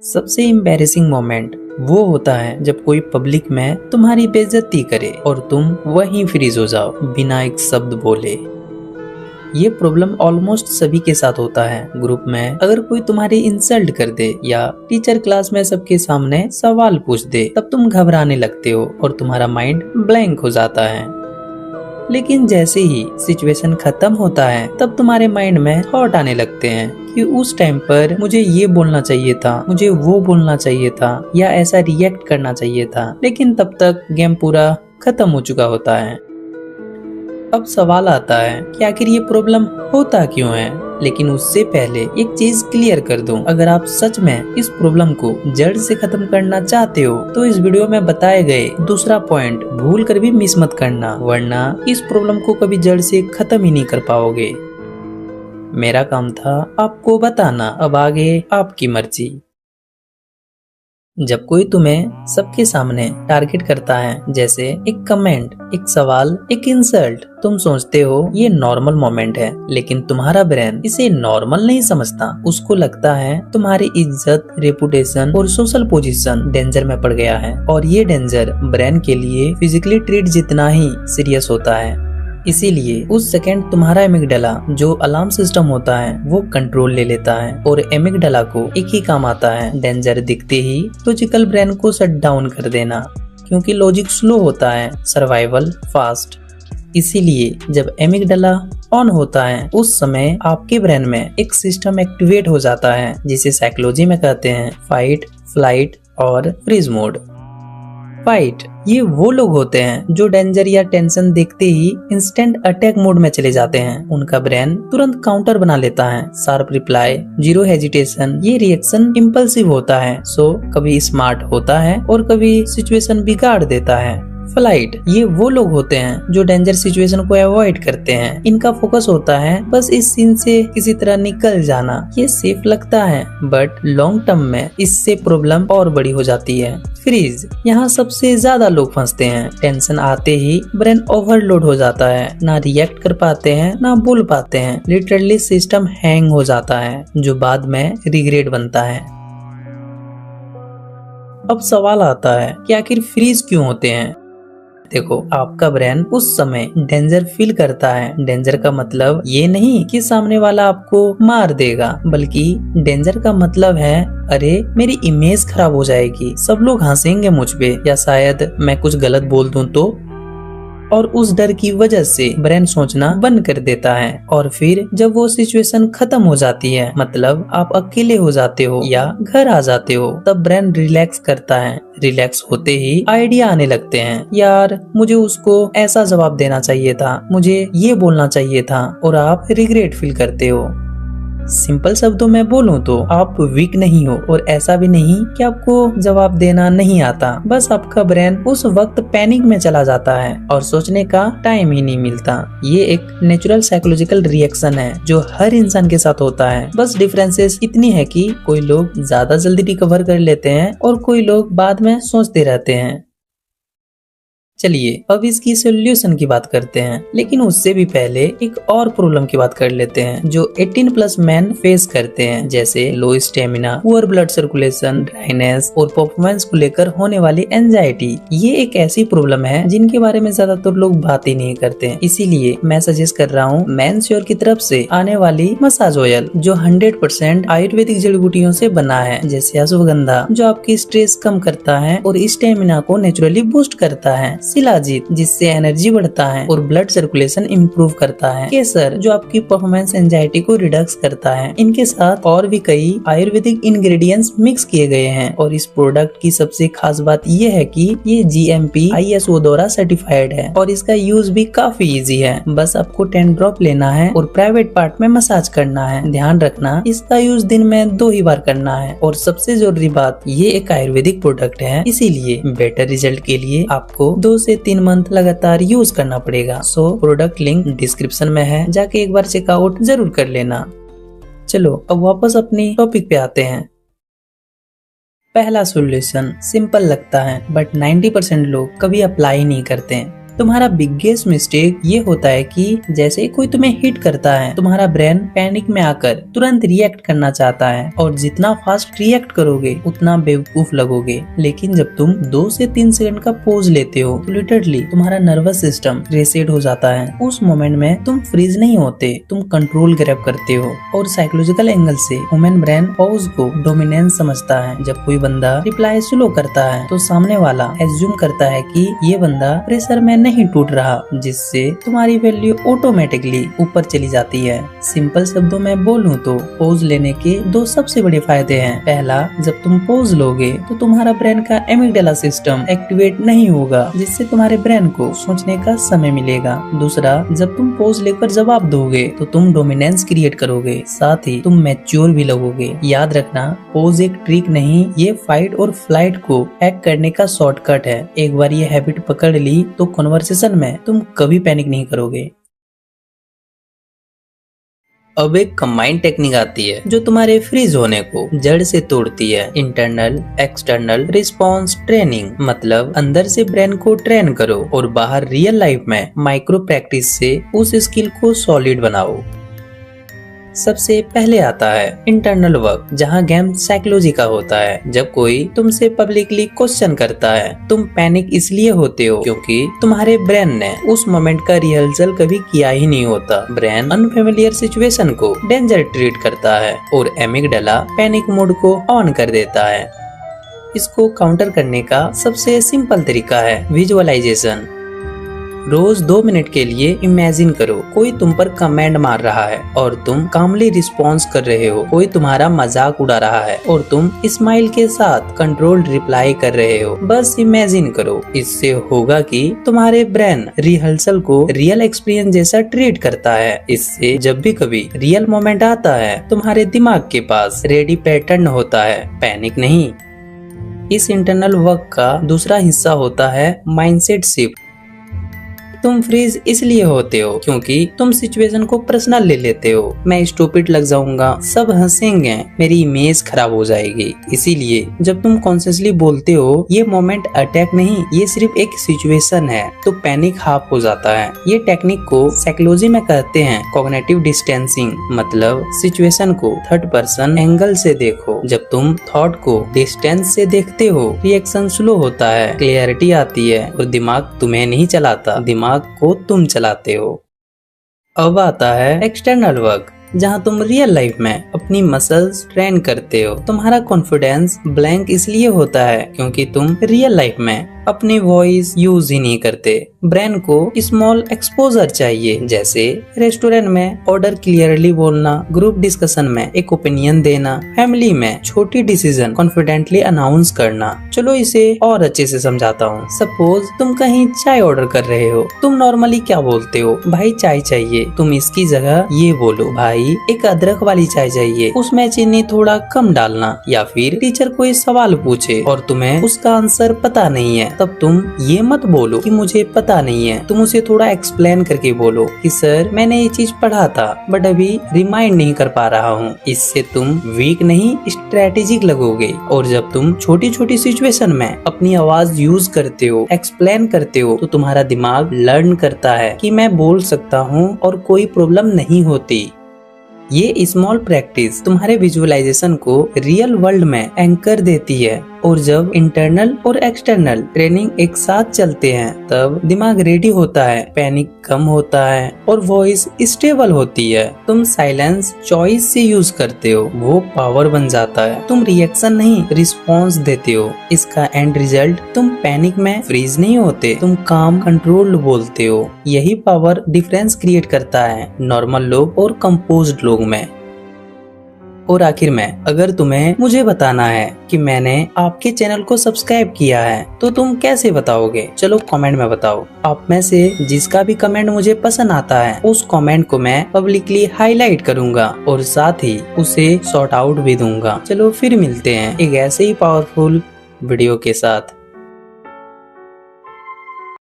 सबसे embarrassing moment वो होता है जब कोई पब्लिक में तुम्हारी बेइज्जती करे और तुम वहीं फ्रीज हो जाओ बिना एक शब्द बोले। ये प्रॉब्लम ऑलमोस्ट सभी के साथ होता है। ग्रुप में अगर कोई तुम्हारी इंसल्ट कर दे या टीचर क्लास में सबके सामने सवाल पूछ दे, तब तुम घबराने लगते हो और तुम्हारा माइंड ब्लैंक हो जाता है। लेकिन जैसे ही सिचुएशन खत्म होता है तब तुम्हारे माइंड में थॉट आने लगते हैं कि उस टाइम पर मुझे ये बोलना चाहिए था, मुझे वो बोलना चाहिए था या ऐसा रिएक्ट करना चाहिए था। लेकिन तब तक गेम पूरा खत्म हो चुका होता है। अब सवाल आता है कि आखिर ये प्रॉब्लम होता क्यों है। लेकिन उससे पहले एक चीज क्लियर कर दूं, अगर आप सच में इस प्रॉब्लम को जड़ से खत्म करना चाहते हो तो इस वीडियो में बताए गए दूसरा पॉइंट भूल कर भी मिस मत करना, वरना इस प्रॉब्लम को कभी जड़ से खत्म ही नहीं कर पाओगे। मेरा काम था आपको बताना, अब आगे आपकी मर्जी। जब कोई तुम्हें सबके सामने टारगेट करता है, जैसे एक कमेंट, एक सवाल, एक इंसल्ट, तुम सोचते हो ये नॉर्मल मोमेंट है, लेकिन तुम्हारा ब्रेन इसे नॉर्मल नहीं समझता। उसको लगता है तुम्हारी इज्जत, रेपुटेशन और सोशल पोजीशन डेंजर में पड़ गया है, और ये डेंजर ब्रेन के लिए फिजिकली ट्रीट जितना ही सीरियस होता है। इसीलिए उस सेकंड तुम्हारा एमिगडाला, जो अलार्म सिस्टम होता है, वो कंट्रोल ले लेता है और एमिगडाला को एक ही काम आता है, डेंजर दिखते ही लॉजिकल ब्रेन को शट डाउन कर देना, क्योंकि लॉजिक स्लो होता है, सर्वाइवल फास्ट। इसीलिए जब एमिगडाला ऑन होता है उस समय आपके ब्रेन में एक सिस्टम एक्टिवेट हो जाता है जिसे साइकोलॉजी में कहते हैं फाइट, फ्लाइट और फ्रीज मोड। फाइट, ये वो लोग होते हैं जो डेंजर या टेंशन देखते ही इंस्टेंट अटैक मोड में चले जाते हैं। उनका ब्रेन तुरंत काउंटर बना लेता है, शार्प रिप्लाई, जीरो हेजिटेशन। ये रिएक्शन इम्पल्सिव होता है, सो कभी स्मार्ट होता है और कभी सिचुएशन बिगाड़ देता है। फ्लाइट, ये वो लोग होते हैं जो डेंजर सिचुएशन को अवॉइड करते हैं। इनका फोकस होता है बस इस सीन से किसी तरह निकल जाना। ये सेफ लगता है बट लॉन्ग टर्म में इससे प्रॉब्लम और बड़ी हो जाती है। फ्रीज, यहाँ सबसे ज्यादा लोग फंसते हैं। टेंशन आते ही ब्रेन ओवरलोड हो जाता है, ना रिएक्ट कर पाते हैं ना बोल पाते हैं। लिटरली सिस्टम हैंग हो जाता है, जो बाद में रिग्रेट बनता है। अब सवाल आता है कि आखिर फ्रीज क्यों होते हैं। देखो, आपका ब्रेन उस समय डेंजर फील करता है। डेंजर का मतलब ये नहीं कि सामने वाला आपको मार देगा, बल्कि डेंजर का मतलब है अरे मेरी इमेज खराब हो जाएगी, सब लोग हंसेंगे मुझ पे, या शायद मैं कुछ गलत बोल दूं तो। और उस डर की वजह से ब्रेन सोचना बंद कर देता है। और फिर जब वो सिचुएशन खत्म हो जाती है, मतलब आप अकेले हो जाते हो या घर आ जाते हो, तब ब्रेन रिलैक्स करता है। रिलैक्स होते ही आइडिया आने लगते हैं, यार मुझे उसको ऐसा जवाब देना चाहिए था, मुझे ये बोलना चाहिए था, और आप रिग्रेट फील करते हो। सिंपल शब्दों में बोलूं तो आप वीक नहीं हो, और ऐसा भी नहीं कि आपको जवाब देना नहीं आता। बस आपका ब्रेन उस वक्त पैनिक में चला जाता है और सोचने का टाइम ही नहीं मिलता। ये एक नेचुरल साइकोलॉजिकल रिएक्शन है जो हर इंसान के साथ होता है। बस डिफरेंसेस इतनी है कि कोई लोग ज्यादा जल्दी रिकवर कर लेते हैं और कोई लोग बाद में सोचते रहते हैं। चलिए अब इसकी सोल्यूशन की बात करते हैं, लेकिन उससे भी पहले एक और प्रॉब्लम की बात कर लेते हैं जो 18+ मैन फेस करते हैं, जैसे low stamina, poor blood circulation, dryness और परफॉर्मेंस को लेकर होने वाली एंजाइटी। ये एक ऐसी प्रॉब्लम है जिनके बारे में ज्यादातर लोग बात ही नहीं करते। इसीलिए मैं सजेस्ट कर रहा हूँ मैंश्योर की तरफ से आने वाली मसाज ऑयल, जो 100% आयुर्वेदिक जड़ी बूटियों से बना है, जैसे अश्वगंधा जो आपकी स्ट्रेस कम करता है और स्टेमिना को नेचुरली बूस्ट करता है, शिलाजीत जिससे एनर्जी बढ़ता है और ब्लड सर्कुलेशन इम्प्रूव करता है, केसर जो आपकी परफॉर्मेंस एंजाइटी को रिडक्स करता है। इनके साथ और भी कई आयुर्वेदिक इंग्रेडिएंट्स मिक्स किए गए हैं, और इस प्रोडक्ट की सबसे खास बात ये है कि ये GMP ISO द्वारा सर्टिफाइड है और इसका यूज भी काफी इजी है। बस आपको 10 ड्रॉप लेना है और प्राइवेट पार्ट में मसाज करना है। ध्यान रखना, इसका यूज दिन में 2 ही बार करना है। और सबसे जरूरी बात, ये एक आयुर्वेदिक प्रोडक्ट है, इसीलिए बेटर रिजल्ट के लिए आपको 2 से 3 मंथ लगातार यूज करना पड़ेगा। सो प्रोडक्ट लिंक डिस्क्रिप्शन में है, जाके एक बार चेकआउट जरूर कर लेना। चलो अब वापस अपनी टॉपिक पे आते हैं। पहला सॉल्यूशन सिंपल लगता है बट 90% लोग कभी अप्लाई नहीं करते हैं। तुम्हारा बिगेस्ट मिस्टेक ये होता है कि जैसे ही कोई तुम्हें हिट करता है, तुम्हारा ब्रेन पैनिक में आकर तुरंत रिएक्ट करना चाहता है, और जितना फास्ट रिएक्ट करोगे उतना बेवकूफ लगोगे। लेकिन जब तुम 2 से 3 सेकंड का पोज लेते हो तो लिटरली तुम्हारा नर्वस सिस्टम रीसेट हो जाता है। उस मोमेंट में तुम फ्रीज नहीं होते, तुम कंट्रोल ग्रैब करते हो। और साइकोलॉजिकल एंगल से ह्यूमन ब्रेन पॉज को डोमिनेंस समझता है। जब कोई बंदा रिप्लाई स्लो करता है तो सामने वाला एज्यूम करता है कि ये बंदा प्रेशर में नहीं टूट रहा, जिससे तुम्हारी वैल्यू ऑटोमेटिकली ऊपर चली जाती है। सिंपल शब्दों में बोलूं तो पोज लेने के 2 सबसे बड़े फायदे हैं। पहला, जब तुम पोज लोगे तो तुम्हारा ब्रेन का एमिगडाला सिस्टम एक्टिवेट नहीं होगा, जिससे तुम्हारे ब्रेन को सोचने का समय मिलेगा। दूसरा, जब तुम पोज लेकर जवाब दोगे तो तुम डोमिनेंस क्रिएट करोगे, साथ ही तुम मैच्योर भी लगोगे। याद रखना, पोज एक ट्रिक नहीं, ये फाइट और फ्लाइट को हैक करने का शॉर्टकट है। एक बार ये हैबिट पकड़ ली तो कन्वर्सेशन में तुम कभी पैनिक नहीं करोगे। अब एक कंबाइंड टेक्निक आती है जो तुम्हारे फ्रीज होने को जड़ से तोड़ती है। इंटरनल एक्सटर्नल रिस्पॉन्स ट्रेनिंग, मतलब अंदर से ब्रेन को ट्रेन करो और बाहर रियल लाइफ में माइक्रो प्रैक्टिस से उस स्किल को सॉलिड बनाओ। सबसे पहले आता है इंटरनल वर्क, जहाँ गेम साइकोलॉजी का होता है। जब कोई तुमसे पब्लिकली क्वेश्चन करता है, तुम पैनिक इसलिए होते हो क्योंकि तुम्हारे ब्रेन ने उस मोमेंट का रिहर्सल कभी किया ही नहीं होता। ब्रेन अनफेमिलियर सिचुएशन को डेंजर ट्रीट करता है और एमिगडाला पैनिक मोड को ऑन कर देता है। इसको काउंटर करने का सबसे सिंपल तरीका है विजुअलाइजेशन। रोज 2 मिनट के लिए इमेजिन करो कोई तुम पर कमेंट मार रहा है और तुम कामली रिस्पॉन्स कर रहे हो। कोई तुम्हारा मजाक उड़ा रहा है और तुम स्माइल के साथ कंट्रोल्ड रिप्लाई कर रहे हो। बस इमेजिन करो। इससे होगा कि तुम्हारे ब्रेन रिहर्सल को रियल एक्सपीरियंस जैसा ट्रीट करता है। इससे जब भी कभी रियल मोमेंट आता है, तुम्हारे दिमाग के पास रेडी पैटर्न होता है, पैनिक नहीं। इस इंटरनल वर्क का दूसरा हिस्सा होता है माइंडसेट शिफ्ट। तुम फ्रीज इसलिए होते हो क्योंकि तुम सिचुएशन को पर्सनल ले लेते हो। मैं स्टूपिड लग जाऊंगा, सब हंसेंगे, मेरी इमेज खराब हो जाएगी। इसीलिए जब तुम कॉन्शियसली बोलते हो ये मोमेंट अटैक नहीं, ये सिर्फ एक सिचुएशन है, तो पैनिक हाफ हो जाता है। ये टेक्निक को साइकोलॉजी में कहते हैं कॉग्निटिव डिस्टेंसिंग, मतलब सिचुएशन को थर्ड पर्सन एंगल से देखो। जब तुम थॉट को डिस्टेंस से देखते हो, रिएक्शन स्लो होता है, क्लियरिटी आती है और दिमाग तुम्हें नहीं चलाता, दिमाग को तुम चलाते हो। अब आता है एक्सटर्नल वर्क, जहाँ तुम रियल लाइफ में अपनी मसल्स ट्रेन करते हो। तुम्हारा कॉन्फिडेंस ब्लैंक इसलिए होता है क्योंकि तुम रियल लाइफ में अपनी वॉइस यूज ही नहीं करते। ब्रेन को स्मॉल एक्सपोजर चाहिए, जैसे रेस्टोरेंट में ऑर्डर क्लियरली बोलना, ग्रुप डिस्कशन में एक ओपिनियन देना, फैमिली में छोटी डिसीजन कॉन्फिडेंटली अनाउंस करना। चलो इसे और अच्छे से समझाता हूँ। सपोज तुम कहीं चाय ऑर्डर कर रहे हो, तुम नॉर्मली क्या बोलते हो? भाई चाय चाहिए। तुम इसकी जगह ये बोलो, भाई एक अदरक वाली चाय चाहिए, उसमें चीनी थोड़ा कम डालना। या फिर टीचर कोई सवाल पूछे और तुम्हें उसका आंसर पता नहीं है, तब तुम ये मत बोलो कि मुझे पता नहीं है, तुम उसे थोड़ा एक्सप्लेन करके बोलो कि सर मैंने ये चीज पढ़ा था बट अभी रिमाइंड नहीं कर पा रहा हूँ। इससे तुम वीक नहीं स्ट्रेटेजिक लगोगे। और जब तुम छोटी छोटी सिचुएशन में अपनी आवाज यूज करते हो, एक्सप्लेन करते हो, तो तुम्हारा दिमाग लर्न करता है कि मैं बोल सकता हूँ और कोई प्रॉब्लम नहीं होती। ये स्मॉल प्रैक्टिस तुम्हारे विजुअलाइजेशन को रियल वर्ल्ड में एंकर देती है। और जब इंटरनल और एक्सटर्नल ट्रेनिंग एक साथ चलते हैं, तब दिमाग रेडी होता है, पैनिक कम होता है और वॉइस स्टेबल होती है। तुम साइलेंस चॉइस से यूज करते हो, वो पावर बन जाता है। तुम रिएक्शन नहीं रिस्पॉन्स देते हो। इसका एंड रिजल्ट, तुम पैनिक में फ्रीज नहीं होते, तुम काम कंट्रोल्ड बोलते हो। यही पावर डिफरेंस क्रिएट करता है नॉर्मल लोग और कंपोज्ड लोग में। और आखिर में, अगर तुम्हें मुझे बताना है कि मैंने आपके चैनल को सब्सक्राइब किया है, तो तुम कैसे बताओगे? चलो कमेंट में बताओ। आप में से जिसका भी कमेंट मुझे पसंद आता है, उस कमेंट को मैं पब्लिकली हाईलाइट करूंगा और साथ ही उसे सॉर्ट आउट भी दूंगा। चलो फिर मिलते हैं एक ऐसे ही पावरफुल वीडियो के साथ।